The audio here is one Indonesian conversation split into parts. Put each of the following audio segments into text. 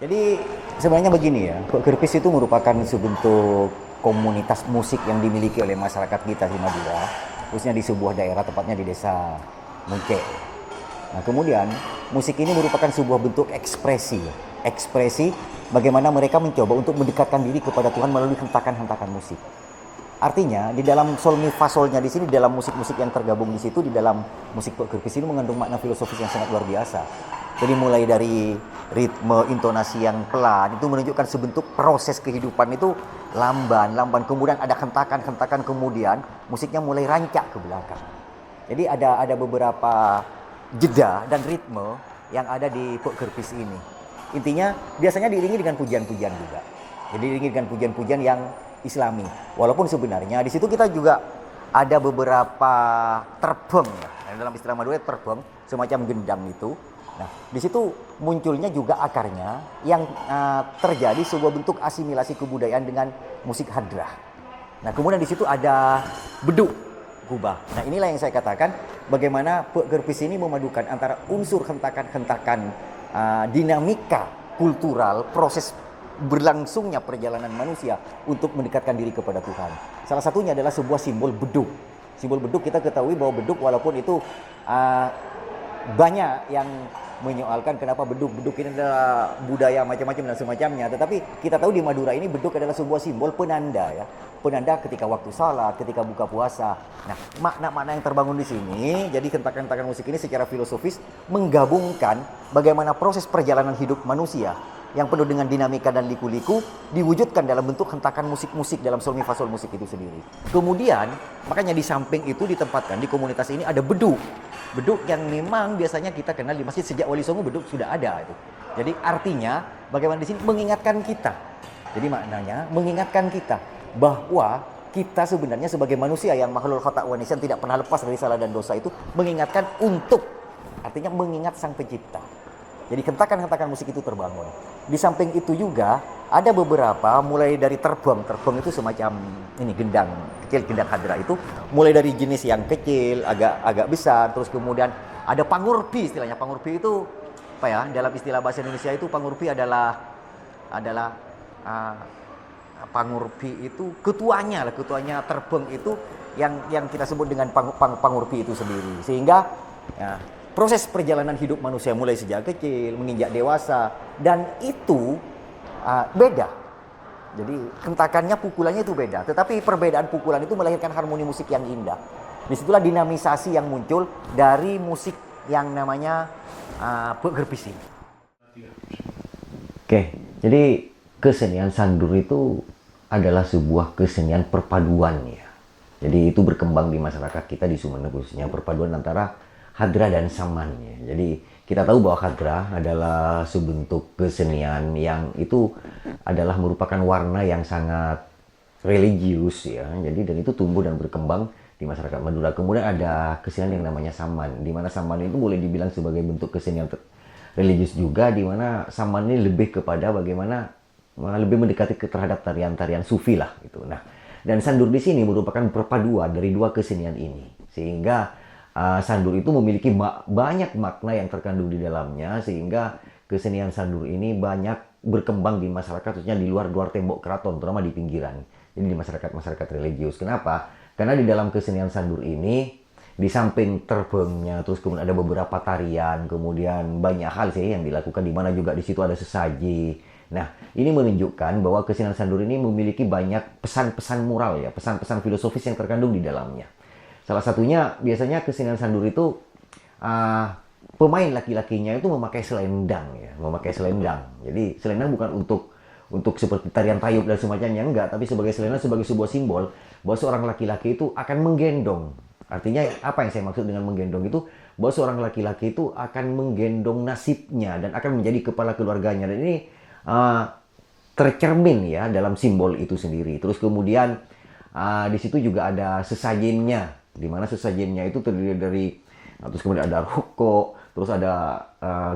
Jadi sebenarnya begini ya, Gerpis itu merupakan sebentuk komunitas musik yang dimiliki oleh masyarakat kita di Madura, khususnya di sebuah daerah, tepatnya di desa Mungke. Nah, kemudian musik ini merupakan sebuah bentuk ekspresi bagaimana mereka mencoba untuk mendekatkan diri kepada Tuhan melalui hentakan-hentakan musik. Artinya di dalam sol mi fa solnya di sini, di dalam musik-musik yang tergabung di situ, di dalam musik Gerpis ini mengandung makna filosofis yang sangat luar biasa. Jadi mulai dari ritme, intonasi yang pelan itu menunjukkan sebentuk proses kehidupan itu lamban, kemudian ada hentakan, kemudian musiknya mulai rancak ke belakang. Jadi ada beberapa jeda dan ritme yang ada di Pok Gerpis ini. Intinya biasanya diiringi dengan pujian-pujian juga. Jadi diiringi dengan pujian-pujian yang Islami. Walaupun sebenarnya di situ kita juga ada beberapa terbang ya. Dalam istilah Madura terbang semacam gendang itu. Nah, di situ munculnya juga akarnya yang terjadi sebuah bentuk asimilasi kebudayaan dengan musik hadrah. Nah, kemudian di situ ada beduk gubah. Nah, inilah yang saya katakan bagaimana Pok Gerpis ini memadukan antara unsur hentakan-hentakan dinamika kultural, proses berlangsungnya perjalanan manusia untuk mendekatkan diri kepada Tuhan. Salah satunya adalah sebuah simbol beduk. Simbol beduk kita ketahui bahwa beduk walaupun itu banyak yang menyoalkan kenapa beduk ini adalah budaya macam-macam dan semacamnya. Tetapi kita tahu di Madura ini beduk adalah sebuah simbol penanda ya. Penanda ketika waktu salat, ketika buka puasa. Nah, makna-makna yang terbangun di sini, jadi hentakan-hentakan musik ini secara filosofis menggabungkan bagaimana proses perjalanan hidup manusia yang penuh dengan dinamika dan liku-liku diwujudkan dalam bentuk hentakan musik-musik dalam sol mi fa sol musik itu sendiri. Kemudian makanya di samping itu ditempatkan di komunitas ini ada beduk. Beduk yang memang biasanya kita kenal di masjid sejak Wali Songo, beduk sudah ada itu. Jadi artinya bagaimana di sini mengingatkan kita. Jadi maknanya mengingatkan kita bahwa kita sebenarnya sebagai manusia yang makhluk khata' wa nisyan tidak pernah lepas dari salah dan dosa itu, mengingatkan untuk, artinya mengingat Sang Pencipta. Jadi hentakan-hentakan musik itu terbangun. Di samping itu juga ada beberapa mulai dari terbang itu semacam ini gendang kecil, gendang hadrah itu mulai dari jenis yang kecil, agak besar, terus kemudian ada pangurpi istilahnya. Pangurpi itu apa ya? Dalam istilah bahasa Indonesia itu pangurpi adalah pangurpi itu ketuanya terbang itu yang kita sebut dengan pangurpi itu sendiri. Sehingga ya, proses perjalanan hidup manusia mulai sejak kecil, menginjak dewasa, dan itu beda. Jadi hentakannya, pukulannya itu beda. Tetapi perbedaan pukulan itu melahirkan harmoni musik yang indah. Disitulah dinamisasi yang muncul dari musik yang namanya Pok Gerpis ini. Oke, jadi kesenian sandur itu adalah sebuah kesenian perpaduan ya. Jadi itu berkembang di masyarakat kita di Sumeneb khususnya, perpaduan antara hadrah dan saman ya. Jadi kita tahu bahwa hadrah adalah sebentuk kesenian yang itu adalah merupakan warna yang sangat religius ya. Jadi dan itu tumbuh dan berkembang di masyarakat Madura. Kemudian ada kesenian yang namanya saman, di mana saman itu boleh dibilang sebagai bentuk kesenian religius juga, di mana saman ini lebih kepada bagaimana lebih mendekati terhadap tarian-tarian sufi lah gitu. Nah, dan sandur di sini merupakan perpaduan dari dua kesenian ini, sehingga sandur itu memiliki banyak makna yang terkandung di dalamnya, sehingga kesenian sandur ini banyak berkembang di masyarakat, khususnya di luar tembok keraton, terutama di pinggiran. Jadi di masyarakat religius. Kenapa? Karena di dalam kesenian sandur ini, di samping terbangnya, terus kemudian ada beberapa tarian, kemudian banyak hal sih yang dilakukan, di mana juga di situ ada sesaji. Nah, ini menunjukkan bahwa kesenian sandur ini memiliki banyak pesan-pesan moral ya, pesan-pesan filosofis yang terkandung di dalamnya. Salah satunya biasanya kesenian sandur itu pemain laki-lakinya itu memakai selendang ya, memakai selendang. Jadi selendang bukan untuk seperti tarian tayub dan semacamnya, enggak, tapi sebagai selendang sebagai sebuah simbol bahwa seorang laki-laki itu akan menggendong. Artinya apa yang saya maksud dengan menggendong itu, bahwa seorang laki-laki itu akan menggendong nasibnya dan akan menjadi kepala keluarganya. Dan ini tercermin ya dalam simbol itu sendiri. Terus kemudian di situ juga ada sesajennya, di mana sesajennya itu terdiri dari terus kemudian ada rokok, terus ada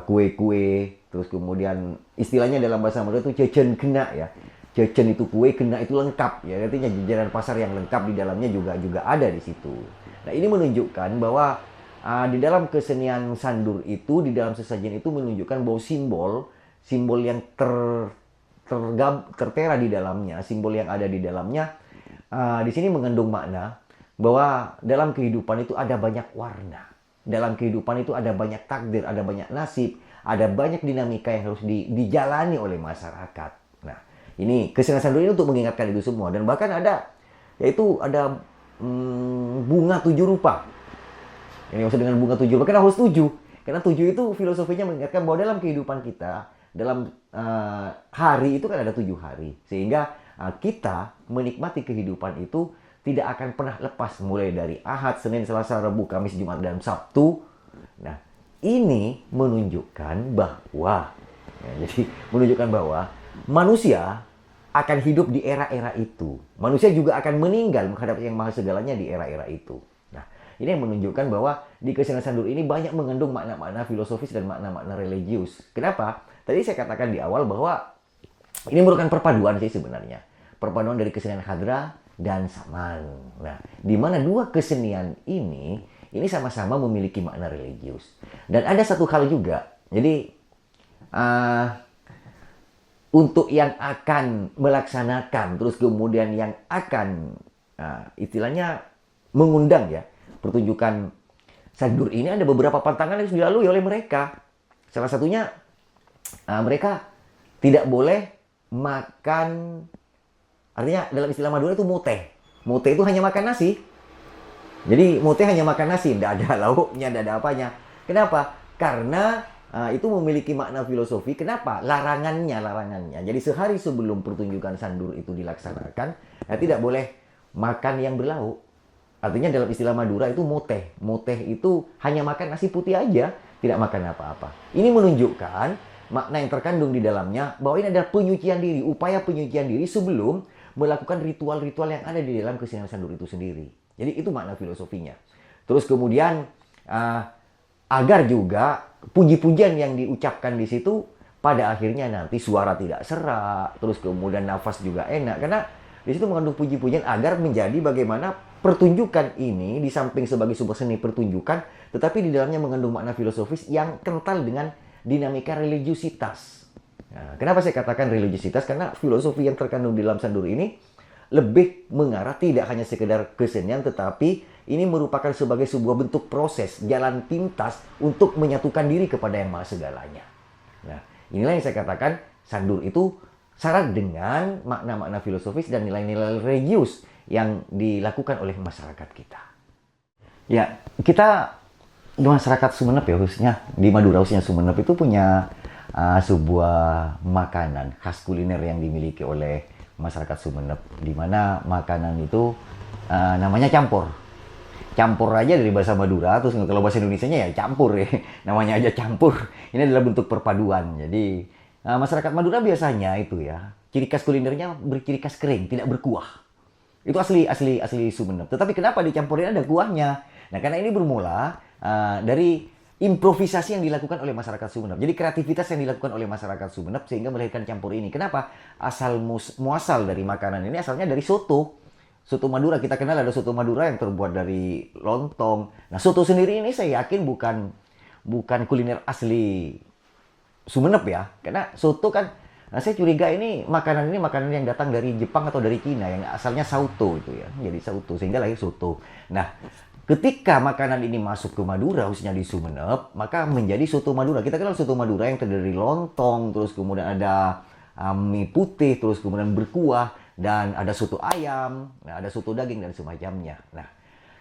kue-kue, terus kemudian istilahnya dalam bahasa Madura itu jajan gena ya. Jajan itu kue, gena itu lengkap ya. Artinya jajanan pasar yang lengkap di dalamnya juga ada di situ. Nah, ini menunjukkan bahwa di dalam kesenian sandur itu, di dalam sesajen itu menunjukkan bahwa simbol yang tertera di dalamnya, simbol yang ada di dalamnya, di sini mengandung makna bahwa dalam kehidupan itu ada banyak warna. Dalam kehidupan itu ada banyak takdir, ada banyak nasib, ada banyak dinamika yang harus dijalani oleh masyarakat. Nah, ini kesenian sandur ini untuk mengingatkan itu semua. Dan bahkan ada, yaitu ada bunga 7 rupa. Ini maksud dengan bunga 7 rupa, karena harus 7. Karena 7 itu filosofinya mengingatkan bahwa dalam kehidupan kita, dalam hari itu kan ada 7 hari. Sehingga kita menikmati kehidupan itu tidak akan pernah lepas, mulai dari Ahad, Senin, Selasa, Rabu, Kamis, Jumat, dan Sabtu. Nah, ini menunjukkan bahwa, jadi menunjukkan bahwa manusia akan hidup di era-era itu. Manusia juga akan meninggal menghadap Yang Maha Segalanya di era-era itu. Nah, ini yang menunjukkan bahwa di kesenian sandur ini banyak mengandung makna-makna filosofis dan makna-makna religius. Kenapa? Tadi saya katakan di awal bahwa ini merupakan perpaduan sih sebenarnya. Perpaduan dari kesenian Hadra dan Saman. Nah, di mana dua kesenian ini sama-sama memiliki makna religius. Dan ada satu hal juga. Jadi, untuk yang akan melaksanakan, terus kemudian yang akan, istilahnya mengundang ya, pertunjukan sandur ini, ada beberapa pantangan yang harus dilalui oleh mereka. Salah satunya, mereka tidak boleh makan. Artinya dalam istilah Madura itu mute. Mute itu hanya makan nasi. Jadi mute hanya makan nasi, tidak ada lauknya, tidak ada apanya. Kenapa? Karena itu memiliki makna filosofi. Kenapa? Larangannya. Jadi sehari sebelum pertunjukan sandur itu dilaksanakan, tidak boleh makan yang berlauk. Artinya dalam istilah Madura itu mute. Mute itu hanya makan nasi putih aja, tidak makan apa-apa. Ini menunjukkan makna yang terkandung di dalamnya bahwa ini adalah penyucian diri, upaya penyucian diri sebelum melakukan ritual-ritual yang ada di dalam kesenian sandur itu sendiri. Jadi itu makna filosofinya. Terus kemudian agar juga puji-pujian yang diucapkan di situ pada akhirnya nanti suara tidak serak, terus kemudian nafas juga enak, karena di situ mengandung puji-pujian agar menjadi bagaimana pertunjukan ini di samping sebagai sebuah seni pertunjukan, tetapi di dalamnya mengandung makna filosofis yang kental dengan dinamika religiusitas. Nah, kenapa saya katakan religiusitas? Karena filosofi yang terkandung di dalam sandur ini lebih mengarah tidak hanya sekedar kesenian, tetapi ini merupakan sebagai sebuah bentuk proses, jalan pintas untuk menyatukan diri kepada Yang Maha Segalanya. Nah, inilah yang saya katakan sandur itu syarat dengan makna-makna filosofis dan nilai-nilai religius yang dilakukan oleh masyarakat kita. Ya, kita masyarakat Sumeneb ya, khususnya di Madura, khususnya Sumeneb itu punya sebuah makanan khas kuliner yang dimiliki oleh masyarakat Sumeneb, di mana makanan itu namanya campur. Campur aja dari bahasa Madura, terus kalau bahasa Indonesianya ya campur ya, namanya aja campur. Ini adalah bentuk perpaduan. Jadi masyarakat Madura biasanya itu ya, ciri khas kulinernya berciri khas kering, tidak berkuah. Itu asli Sumeneb. Tetapi kenapa dicampurin ada kuahnya? Nah, karena ini bermula dari improvisasi yang dilakukan oleh masyarakat Sumeneb. Jadi kreativitas yang dilakukan oleh masyarakat Sumeneb sehingga melahirkan campur ini. Kenapa? Muasal dari makanan ini asalnya dari soto. Soto Madura, kita kenal ada soto Madura yang terbuat dari lontong. Nah, soto sendiri ini saya yakin bukan kuliner asli Sumeneb ya. Karena soto kan, saya curiga ini makanan yang datang dari Jepang atau dari Cina yang asalnya sauto itu ya. Jadi sauto sehingga lahir soto. Nah, ketika makanan ini masuk ke Madura, khususnya di Sumeneb, maka menjadi soto Madura. Kita kenal soto Madura yang terdiri dari lontong, terus kemudian ada mie putih, terus kemudian berkuah, dan ada soto ayam, ada soto daging, dan semacamnya. Nah,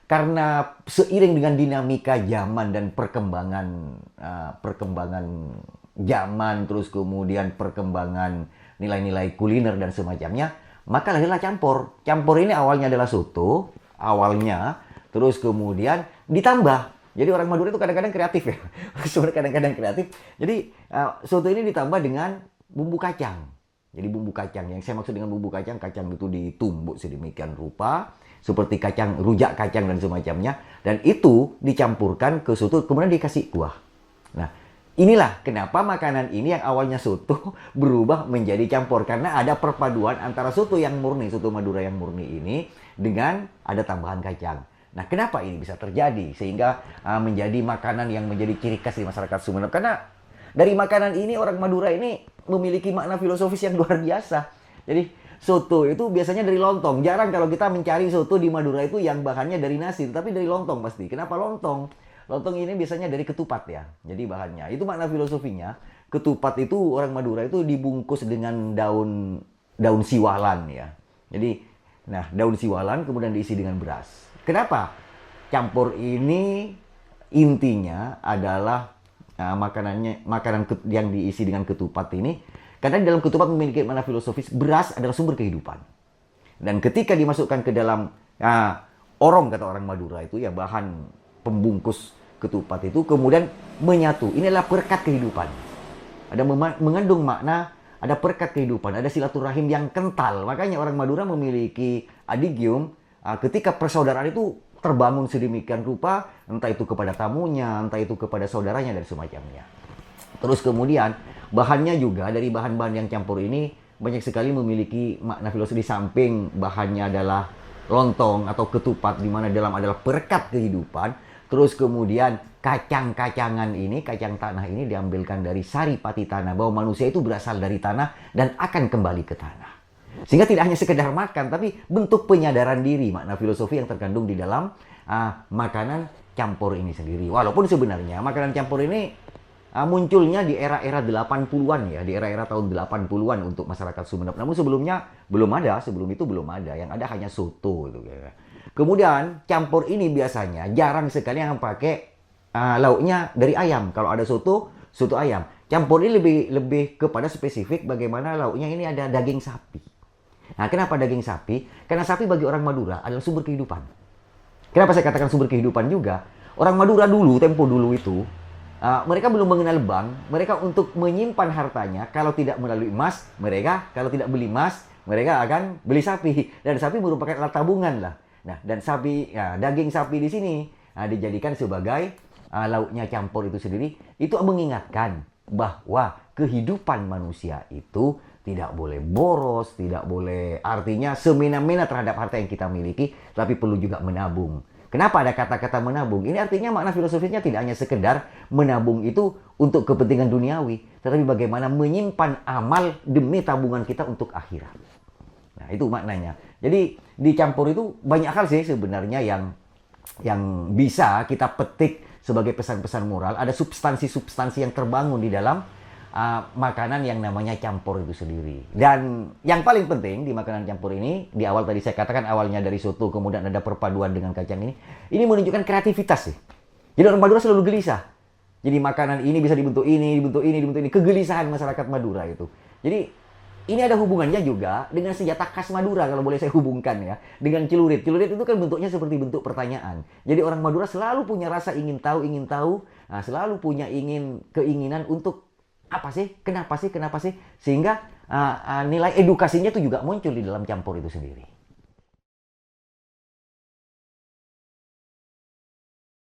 karena seiring dengan dinamika zaman dan perkembangan zaman, terus kemudian perkembangan nilai-nilai kuliner dan semacamnya, maka lahirlah campur. Campur ini awalnya adalah soto, terus kemudian ditambah. Jadi orang Madura itu kadang-kadang kreatif ya. Kadang-kadang kreatif. Jadi soto ini ditambah dengan bumbu kacang. Jadi bumbu kacang. Yang saya maksud dengan bumbu kacang, kacang itu ditumbuk sedemikian rupa. Seperti kacang, rujak kacang dan semacamnya. Dan itu dicampurkan ke soto, kemudian dikasih kuah. Nah, inilah kenapa makanan ini yang awalnya soto berubah menjadi campur. Karena ada perpaduan antara soto yang murni, soto Madura yang murni ini, dengan ada tambahan kacang. Nah, kenapa ini bisa terjadi? Sehingga menjadi makanan yang menjadi ciri khas di masyarakat Sumeneb. Karena dari makanan ini orang Madura ini memiliki makna filosofis yang luar biasa. Jadi soto itu biasanya dari lontong. Jarang kalau kita mencari soto di Madura itu yang bahannya dari nasi, tapi dari lontong pasti. Kenapa lontong? Lontong ini biasanya dari ketupat ya. Jadi bahannya. Itu makna filosofinya. Ketupat itu orang Madura itu dibungkus dengan daun siwalan ya. Jadi nah, daun siwalan kemudian diisi dengan beras. Kenapa? Campur ini intinya adalah makanan yang diisi dengan ketupat ini, karena di dalam ketupat memiliki makna filosofis, beras adalah sumber kehidupan. Dan ketika dimasukkan ke dalam orong, kata orang Madura itu ya, bahan pembungkus ketupat itu kemudian menyatu. Ini adalah perekat kehidupan. Ada mengandung makna, ada perekat kehidupan, ada silaturahim yang kental. Makanya orang Madura memiliki adigium ketika persaudaraan itu terbangun sedemikian rupa, entah itu kepada tamunya, entah itu kepada saudaranya, dan semacamnya. Terus kemudian, bahannya juga dari bahan-bahan yang campur ini, banyak sekali memiliki makna filosofi. Di samping bahannya adalah lontong atau ketupat, di mana dalam adalah perekat kehidupan. Terus kemudian, kacang-kacangan ini, kacang tanah ini diambilkan dari saripati tanah, bahwa manusia itu berasal dari tanah dan akan kembali ke tanah. Sehingga tidak hanya sekedar makan, tapi bentuk penyadaran diri, makna filosofi yang terkandung di dalam makanan campur ini sendiri. Walaupun sebenarnya makanan campur ini munculnya di era-era 80-an ya, di era-era tahun 80-an untuk masyarakat Sumeneb. Namun sebelumnya belum ada, sebelum itu belum ada. Yang ada hanya soto gitu ya. Kemudian campur ini biasanya jarang sekali yang pakai lauknya dari ayam. Kalau ada soto, soto ayam. Campur ini lebih kepada spesifik bagaimana lauknya ini ada daging sapi. Nah, kenapa daging sapi? Karena sapi bagi orang Madura adalah sumber kehidupan. Kenapa saya katakan sumber kehidupan juga? Orang Madura dulu, tempo dulu itu, mereka belum mengenal bank. Mereka untuk menyimpan hartanya, kalau tidak melalui emas, kalau tidak beli emas, mereka akan beli sapi. Dan sapi merupakan alat tabungan lah. Nah, dan daging sapi di sini dijadikan sebagai lauknya campur itu sendiri. Itu mengingatkan bahwa kehidupan manusia itu tidak boleh boros, tidak boleh artinya semena-mena terhadap harta yang kita miliki, tapi perlu juga menabung. Kenapa ada kata-kata menabung? Ini artinya makna filosofisnya tidak hanya sekedar menabung itu untuk kepentingan duniawi, tetapi bagaimana menyimpan amal demi tabungan kita untuk akhirat. Nah, itu maknanya. Jadi dicampur itu banyak hal sih sebenarnya yang bisa kita petik sebagai pesan-pesan moral. Ada substansi-substansi yang terbangun di dalam makanan yang namanya campur itu sendiri. Dan yang paling penting di makanan campur ini, di awal tadi saya katakan awalnya dari soto, kemudian ada perpaduan dengan kacang ini menunjukkan kreativitas sih. Jadi orang Madura selalu gelisah. Jadi makanan ini bisa dibentuk ini, dibentuk ini, dibentuk ini. Kegelisahan masyarakat Madura itu. Jadi ini ada hubungannya juga dengan senjata khas Madura, kalau boleh saya hubungkan ya. Dengan celurit. Celurit itu kan bentuknya seperti bentuk pertanyaan. Jadi orang Madura selalu punya rasa ingin tahu. Selalu punya keinginan untuk apa sih? Kenapa sih? Sehingga nilai edukasinya itu juga muncul di dalam campur itu sendiri.